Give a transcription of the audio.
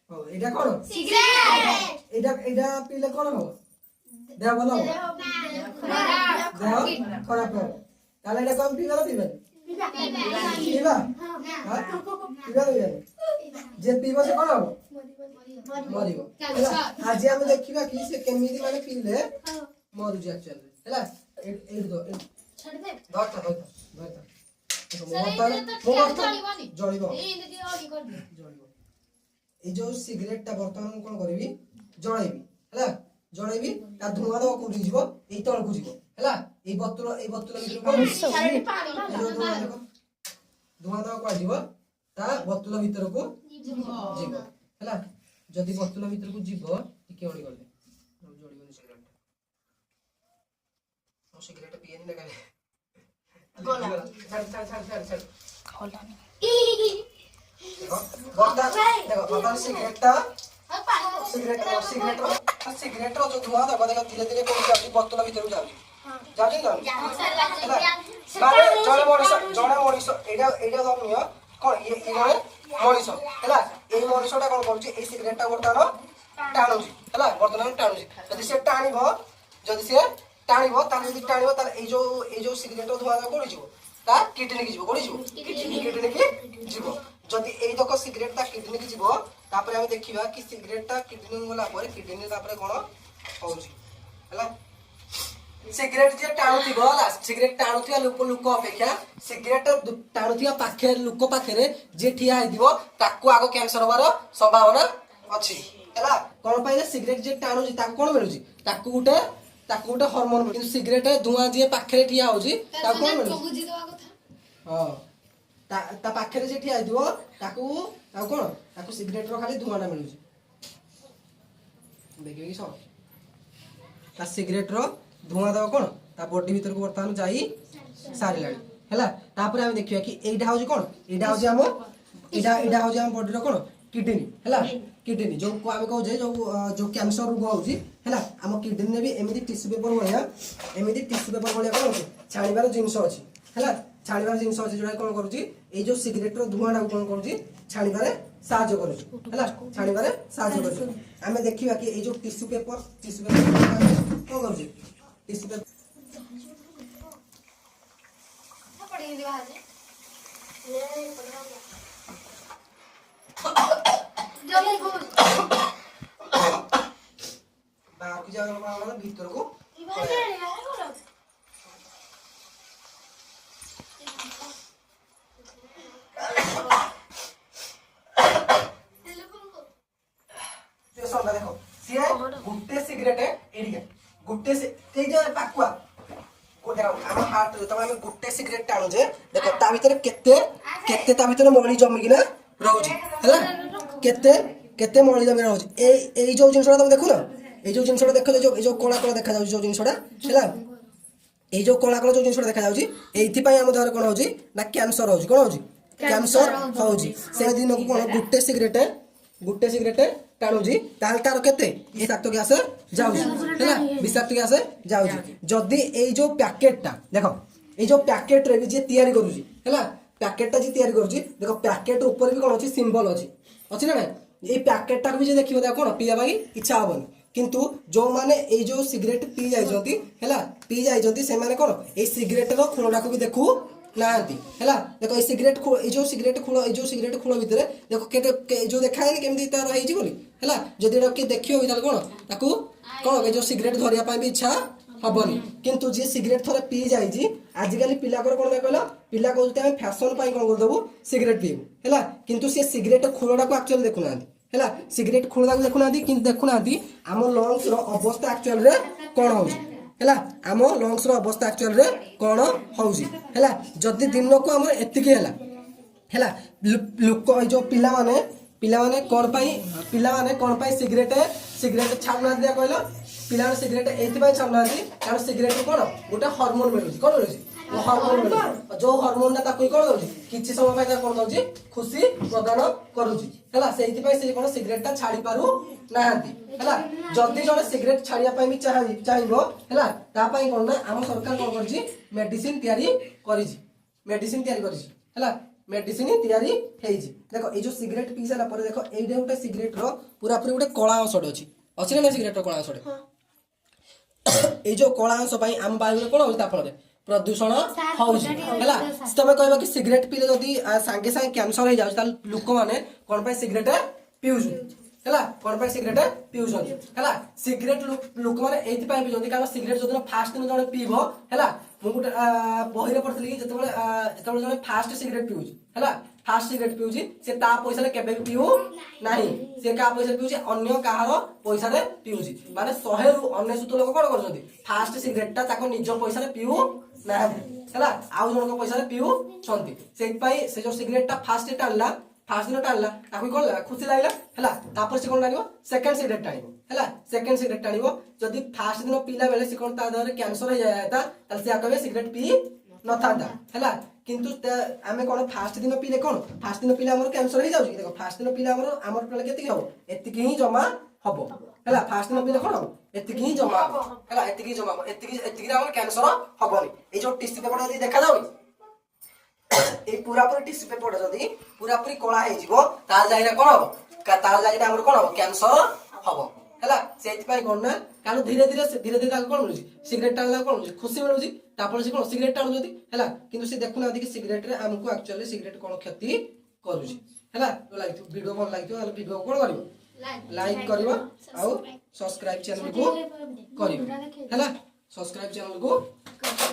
এটা কোন সিগারেট এটা পিলে কোন হবে দেহ ভালো হবে দেহ খারাপ হবে তাহলে এটা কম পিবে না পিবে পিবা হ্যাঁ পিবা যে পিবা সে কোন হবে মরিব আজ আমি দেখিবা কি সে কেমিতি মানে পিলে মরুজি एक्चुअली ହେଲା এই ଛାଡି দে ধরতা জড়িব এই যে সিগারেটটা বর্তমান কোন করিবি জড়াইবি ହେଲା জড়াইবি তা ধোঁয়া দাও কোটি ଯିବ এই তলକୁ ଯିବ ହେଲା এই ବୋତଲ ଭିତରକୁ ଧୋঁଆ ଦାও কোଆ ଯିବ ତା ବୋତଲ ଭିତରକୁ ଯିବ ହେଲା ଯଦି ବୋତଲ ଭିତରକୁ ଯିବ ଟିକେ ଅଳି ଗଲେ ଜଡ଼ିବନି ସିଗାରେଟ ମୁଁ ସିଗାରେଟ ପିଏନି ନା କାଳେ ଗଲା ଛାଡ ଖୋଲାନି देखो बता सिगरेट जो धुआं देखो देखो धीरे धीरे कोन जाउची बोतल भीतर जाउची बारे जणे मणिस एडा धरनियो कोन ये मणिस हैला ए मणिसटा कोन करूची ए सिगरेटटा बर्तमान टाणुची हैला बर्तमान टाणुची जदि से टाणिबो ताले जदि टाणिबो ताले ए जो सिगरेट धुआं कोन जीवो ता किडनी की जीवो कोन जीवो किडनी की जीवो जदि एई तक सिगरेट ता किडनी की जीवो तापर हम देखिबा कि सिगरेट ता किडनी गला पर किडनी तापर कोन होउची हला सिगरेट जे टाणुथिबो हला सिगरेट टाणुथिया लोक अपेक्षा सिगरेट टाणुथिया पाखे लोक पाखेरे जे ठिया आइदिबो ताकू आगो कैंसर होबार संभावना अछि हला कोन पहिले सिगरेट जे टाणुची ताकू कोन मिलुची ताकू गुटे हार्मोन मिलुची सिगरेट धुआं जे पाखेरे ठिया होउची ताकू कोन मिलुची हां ता पाखेरे जे ठिया आइदिबो ताकू कोन ताकू सिगरेट रो खाली धुआंटा मिलुची देखिबे कि सब ता सिगरेट रो धुआं दो कोन ता बॉडी भीतर को वर्तमान जाई सारी लाडी हैला तापर हम देखिया कि एडा होजी कोन एडा होजी हम बॉडी रो कोन किडनी हैला किडनी जो को आमे कहू जे जो कैंसर रोग होजी हैला हम किडनी ने भी एमिति टिश्यू पेपर भलिया कोन होची छाणीबार जिंस अछि हैला छाणीबार जिंस अछि जोडा कोन करूची ए जो सिगरेट रो धुआंटा कोन करूची छाणीबारे साहाय्य करूची हैला छाणीबारे साहाय्य करूची आमे देखिबा कि ए जो टिश्यू पेपर कोन करूची टिश्यू पेपर पड़ी दी बाहर जल्दी को बाकी जागा वाला भीतर को देखो सी गुटे सिगरेट एडिके गुटे से ते जे पाकुआ को देखो हम हार्ट तो हम गुटे सिगरेट टाणु जे देखो ता भीतर केते ता भीतर मळी जमी किना रहउची हैला केते मळी जमी रहउची ए जो जिंसडा तुम देखु ना ए जो जिंसडा देखो जो कोला कोला देखा जाउची जो जिंसडा हैला ए जो कोला कोला जो जिंसडा देखा जाउची एथि पई हम धर कोन होउची ना कैंसर होउची कोन होउची कैंसर होउची से दिन को कोन गुटे सिगरेट टाणुजी ताल तार केते विषाक्त गैस जाउजी हैला विषाक्त गैस जाउजी जदी ए जो पैकेटटा देखो ए जो पैकेट रे भी जे तयारी करूजी हैला पैकेटटा जे तयारी करूजी देखो पैकेट ऊपर भी कोन अछि सिंबल अछि ना ए पैकेटटा भी जे देखिबो देखो कोन पिया भाई इच्छा होबनी किंतु जो माने ए जो सिगरेट पी जाय जंती हैला पी जाय जंती से माने कोन ए सिगरेट रो खुणोडा को भी देखू नांती हैला देखो ए जो सिगरेट खुलो भीतर देखो के जो देखाय नि केमदी तार हेजी बोली हैला जदी के देखियो भी ताल कोन ताकू कोन ए जो सिगरेट धरिया पई भी इच्छा हबनी किंतु जे सिगरेट थरे पी जाई जी आजिकली पिला कर कोन कहला पिला कहते हम फैशन पई कोन कर दबु सिगरेट पीबु हैला किंतु से सिगरेट खुलोडा को एक्चुअली देखु नांती हैला सिगरेट खुलोडा को देखु नांती किंतु देखु नांती हम लंग्स रो अवस्था एक्चुअली रे कोन होउची हैला हम लंग्स रो अवस्था एक्चुअली रे कोन होउची हैला जदी दिन को हम एतिकी हैला लोक जो पिला माने कोन पई सिगरेट छाडना दिया कहलो पिला सिगरेट एथि पई छाडना दी कारण सिगरेट कोन गोटे हार्मोन मिलुची कोन मिलुची वो हार्मोन मिलुची जो हार्मोन ता कोई कोन होउची किछि समय पई ता कोन होउची खुशी प्रदान करूची हैला सेथि पई से कोन सिगरेट ता छाडी पारु नाहंती हैला जदी जने सिगरेट छाडिया पई भी चाहिबो हैला ता पई कोन ना हम सरकार कोन करची मेडिसिन तयारी करिची हैला मेडिसिन तैयारी हेइजी देखो ए जो सिगरेट पी सारा पर देखो एइडे गोटे सिगरेट रो पूरा पूरी गोटे कला अंशटे अछि ना सिगरेट रो कला अंशटे ए जो कला अंश पई आम वायु रे कोन होई ता फल प्रदूषण होउछि हैला तमे कहबा कि सिगरेट पीले जदी संगे संगे कैंसर हो जाउ त लोक माने कोन पे सिगरेट पिउछु हैला कोन पे सिगरेट पिउछु हैला सिगरेट लोक माने एथि पई पिउछन कारण सिगरेट जदि फास्ट दिन जने पीबो हैला मु गुटे बहिरे पड़थली कि जतबे जने फास्ट सिगरेट पिउछि हैला फास्ट सिगरेट पिउछि से ता पैसा रे केबे पिउ नाही से का पैसा पिउछि अन्य काहार पैसा रे पिउछि माने 100 रु 99 लोक कोन करछथि फास्ट सिगरेट ता ताको निज पैसा रे पिउ ना हैला आउ जन को पैसा रे पिउ छथि से पई से जो सिगरेट ता फास्ट टालला फास्ट दिन टालला ताको कोन खुशी लागला हैला तापर से कोन टानिबो सेकंड सिगरेट टानिबो हैला सेकंड सिगरेट टानिबो जदी फास्ट दिन पीला बेले से कोन ता दरे कैंसर हो जायता तल से आकबे सिगरेट पी न थांदा हैला किंतु आमे कोन फास्ट दिन पीले कोन फास्ट दिन पीले हमर कैंसर हो जाउछि देखो फास्ट दिन पीले हमर टोले केति हो एतिकी ही जमा हबो हैला फास्ट दिन पीले कोन हो एतिकी ही जमा हैला एतिकी जमा एतिकी हमर कैंसर हबोनी ए जो टिश्यू पेपर जदी देखा जाउनी ए पूरा पूरी टिश्यू पेपर जदी पूरा पूरी कोला हे जिवो तार जाइरा कोन हो तार जाइरा हमर कोन हो कैंसर हबो हैला सेति पई कोन ना कारण धीरे धीरे ताको कोन मिलुछि सिगरेट टाला कोन मिलुछि खुशी मिलुछि तापर से कोन सिगरेट टानु जदी हैला किंतु से देखु ना कि सिगरेट रे हमको एक्चुअली सिगरेट कोन क्षति करूछि हैला तो लाइक वीडियो कोन लाइक तो वीडियो कोन करिवो लाइक करिवो आ सब्सक्राइब चैनल को करिवो हैला सब्सक्राइब चैनल को